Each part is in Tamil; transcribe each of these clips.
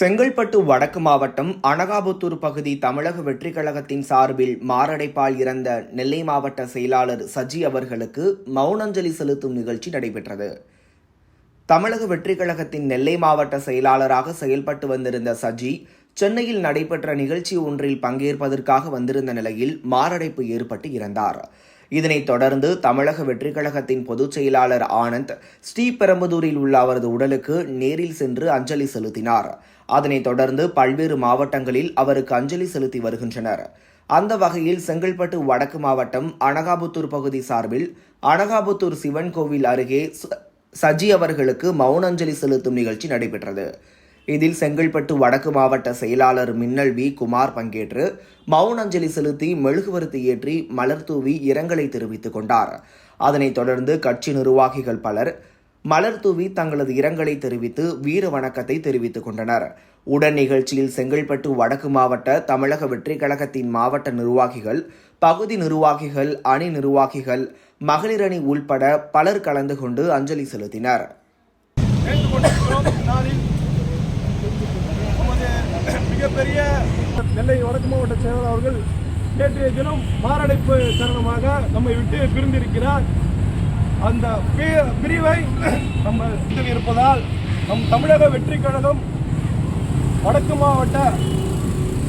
செங்கல்பட்டு வடக்கு மாவட்டம் அனகாபுத்தூர் பகுதி தமிழக வெற்றிக் கழகத்தின் சார்பில் மாரடைப்பால் இறந்த நெல்லை மாவட்ட செயலாளர் சஜி அவர்களுக்கு மௌனாஞ்சலி செலுத்தும் நிகழ்ச்சி நடைபெற்றது. தமிழக வெற்றிக் கழகத்தின் நெல்லை மாவட்ட செயலாளராக செயல்பட்டு வந்திருந்த சஜி சென்னையில் நடைபெற்ற நிகழ்ச்சி ஒன்றில் பங்கேற்பதற்காக வந்திருந்த நிலையில் மாரடைப்பு ஏற்பட்டு இறந்தார். இதனைத் தொடர்ந்து தமிழக வெற்றிக் கழகத்தின் பொதுச் செயலாளர் ஆனந்த் ஸ்ரீபெரும்புதூரில் உள்ள அவரது உடலுக்கு நேரில் சென்று அஞ்சலி செலுத்தினார். அதனைத் தொடர்ந்து பல்வேறு மாவட்டங்களில் அவருக்கு அஞ்சலி செலுத்தி வருகின்றனர். அந்த வகையில் செங்கல்பட்டு வடக்கு மாவட்டம் அனகாபுத்தூர் பகுதி சார்பில் அனகாபுத்தூர் சிவன் கோவில் அருகே சஜி அவர்களுக்கு மௌன அஞ்சலி செலுத்தும் நிகழ்ச்சி நடைபெற்றது. இதில் செங்கல்பட்டு வடக்கு மாவட்ட செயலாளர் மின்னல் வி குமார் பங்கேற்று மௌன அஞ்சலி செலுத்தி மெழுகுவர்த்தி ஏற்றி மலர் தூவி இரங்கலை தெரிவித்துக் கொண்டார். அதனைத் தொடர்ந்து கட்சி நிர்வாகிகள் பலர் மலர் தூவி தங்களது இரங்கலை தெரிவித்து வீர வணக்கத்தை தெரிவித்துக் கொண்டனர். உடன் நிகழ்ச்சியில் செங்கல்பட்டு வடக்கு மாவட்ட தமிழக வெற்றிக் கழகத்தின் மாவட்ட நிர்வாகிகள், பகுதி நிர்வாகிகள், அணி நிர்வாகிகள், மகளிர் அணி உள்பட பலர் கலந்து கொண்டு அஞ்சலி செலுத்தினர். மிகப்பெரிய நெல்லை வடக்கு மாவட்ட செயலாளர் அவர்கள் நேற்றைய தினம் மாரடைப்பு காரணமாக நம்மை விட்டு பிரிந்திருக்கிறார். அந்த பிரிவை நம்ம இருப்பதால் நம் தமிழக வெற்றிக் கழகம் வடக்கு மாவட்ட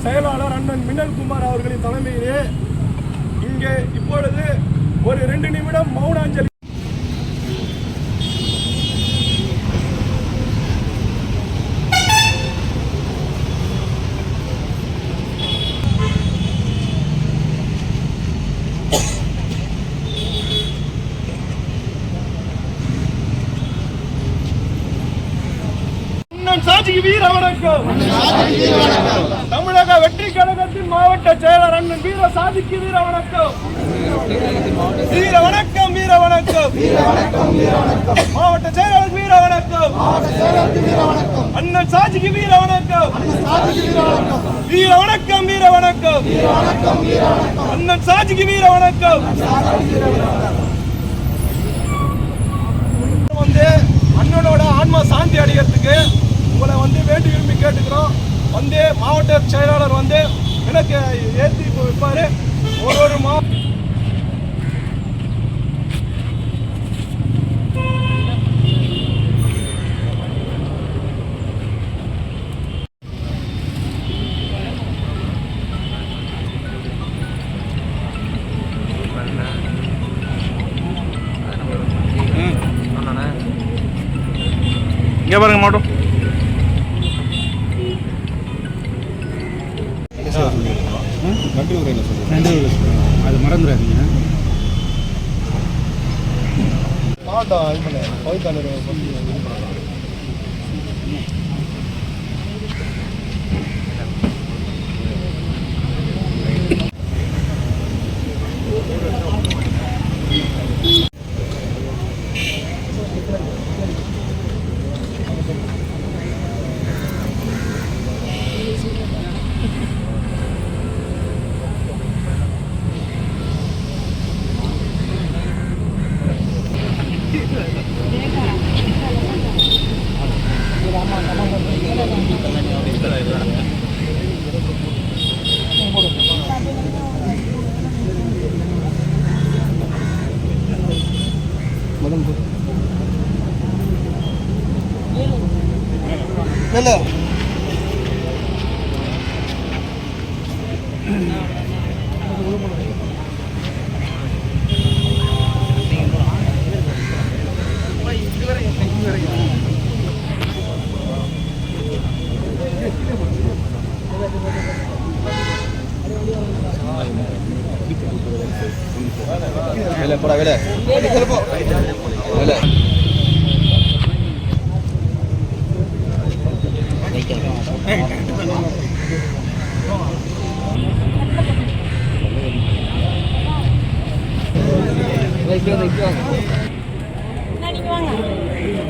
செயலாளர் அண்ணன் மின்னல் குமார் அவர்களின் தலைமையிலே இங்கே இப்பொழுது ஒரு 2 நிமிடம் மௌனாஞ்சலி சாட்சிக்கு வீர வணக்கம். தமிழக வெற்றிக் கழகத்தின் மாவட்ட செயலர் அண்ணன் வீர சாதிக்கு வீர வணக்கம். வீர வணக்கம், வீர வணக்கம். மாவட்ட செயலாளர் வீர வணக்கம். அண்ணன் சாட்சிக்கு வீர வணக்கம். வீர வணக்கம், வீர வணக்கம். அண்ணன் சாட்சிக்கு வீர வணக்கம். வந்து அண்ணனோட ஆன்மா சாந்தி அடைகிறதுக்கு உங்களை வேண்டி விரும்பி கேட்டுக்கிறோம். மாவட்ட செயலாளர் எனக்கு ஏற்றி வைப்பாரு. ஒரு இங்கே பாருங்க மாட்டோம். நன்றி அது மறந்துடாதீங்க.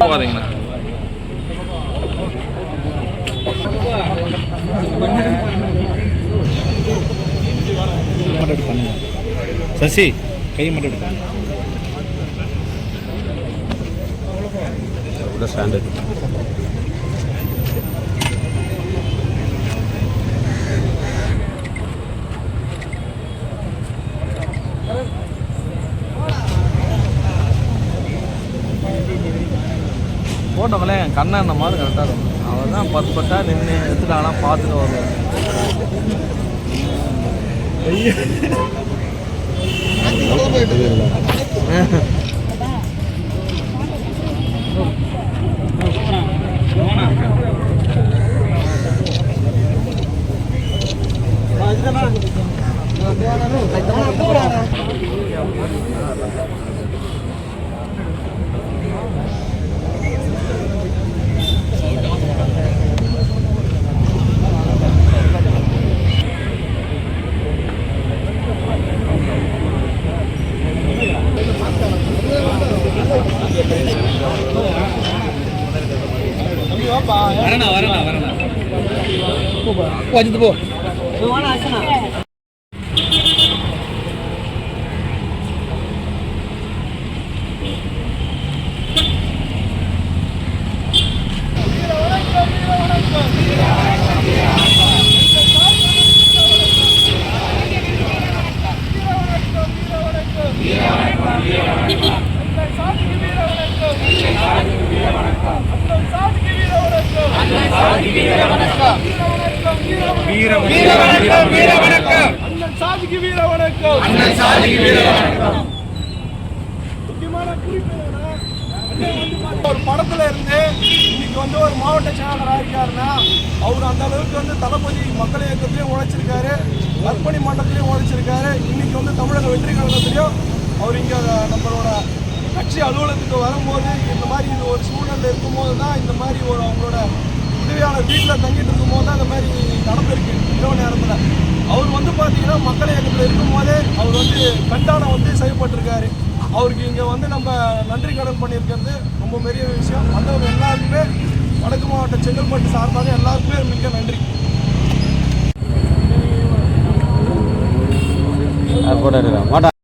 போகாதீங்கண்ணா. சசி கை மட்டும் எடுப்பாங்க. ஸ்டாண்டர்ட் கண்ணன் மாதிரி கரெக்டாக இருக்கும். அவர் தான் பத்தா நின்று எடுத்துட்டாலாம் பார்த்துட்டு வருவார். வரேண்ணா வச்சுட்டு போ. ஒரு படத்துல இருந்து இன்னைக்கு வந்து ஒரு மாவட்ட செயலாளராக இருக்காருன்னா அவர் அந்த அளவுக்கு வந்து தளபதி மக்கள் இயக்கத்திலையும் உழைச்சிருக்காரு, கற்பணி மண்டலத்திலையும் உழைச்சிருக்காரு. இன்னைக்கு வந்து தமிழக வெற்றி கழகத்திலையும் அவர் இங்கே நம்மளோட கட்சி அலுவலகத்துக்கு வரும்போது இந்த மாதிரி இது ஒரு சூழ்நிலை இருக்கும்போது தான் இந்த மாதிரி ஒரு அவங்களோட உதவியாளர் வீட்டில் தங்கிட்டு இருக்கும்போது தான் இந்த மாதிரி நடந்திருக்கு. இரவு நேரத்தில் அவர் வந்து பார்த்தீங்கன்னா மக்கள் இயக்கத்தில் இருக்கும்போதே அவர் வந்து கண்டானம் வந்து செய்யப்பட்டிருக்காரு. அவருக்கு இங்கே வந்து நம்ம நன்றி கடன் பண்ணியிருக்கிறது ரொம்ப பெரிய விஷயம். வந்தவங்க எல்லாருக்குமே வடக்கு மாவட்ட செங்கல்பட்டு சார்பாக எல்லாருக்குமே மிக்க நன்றி.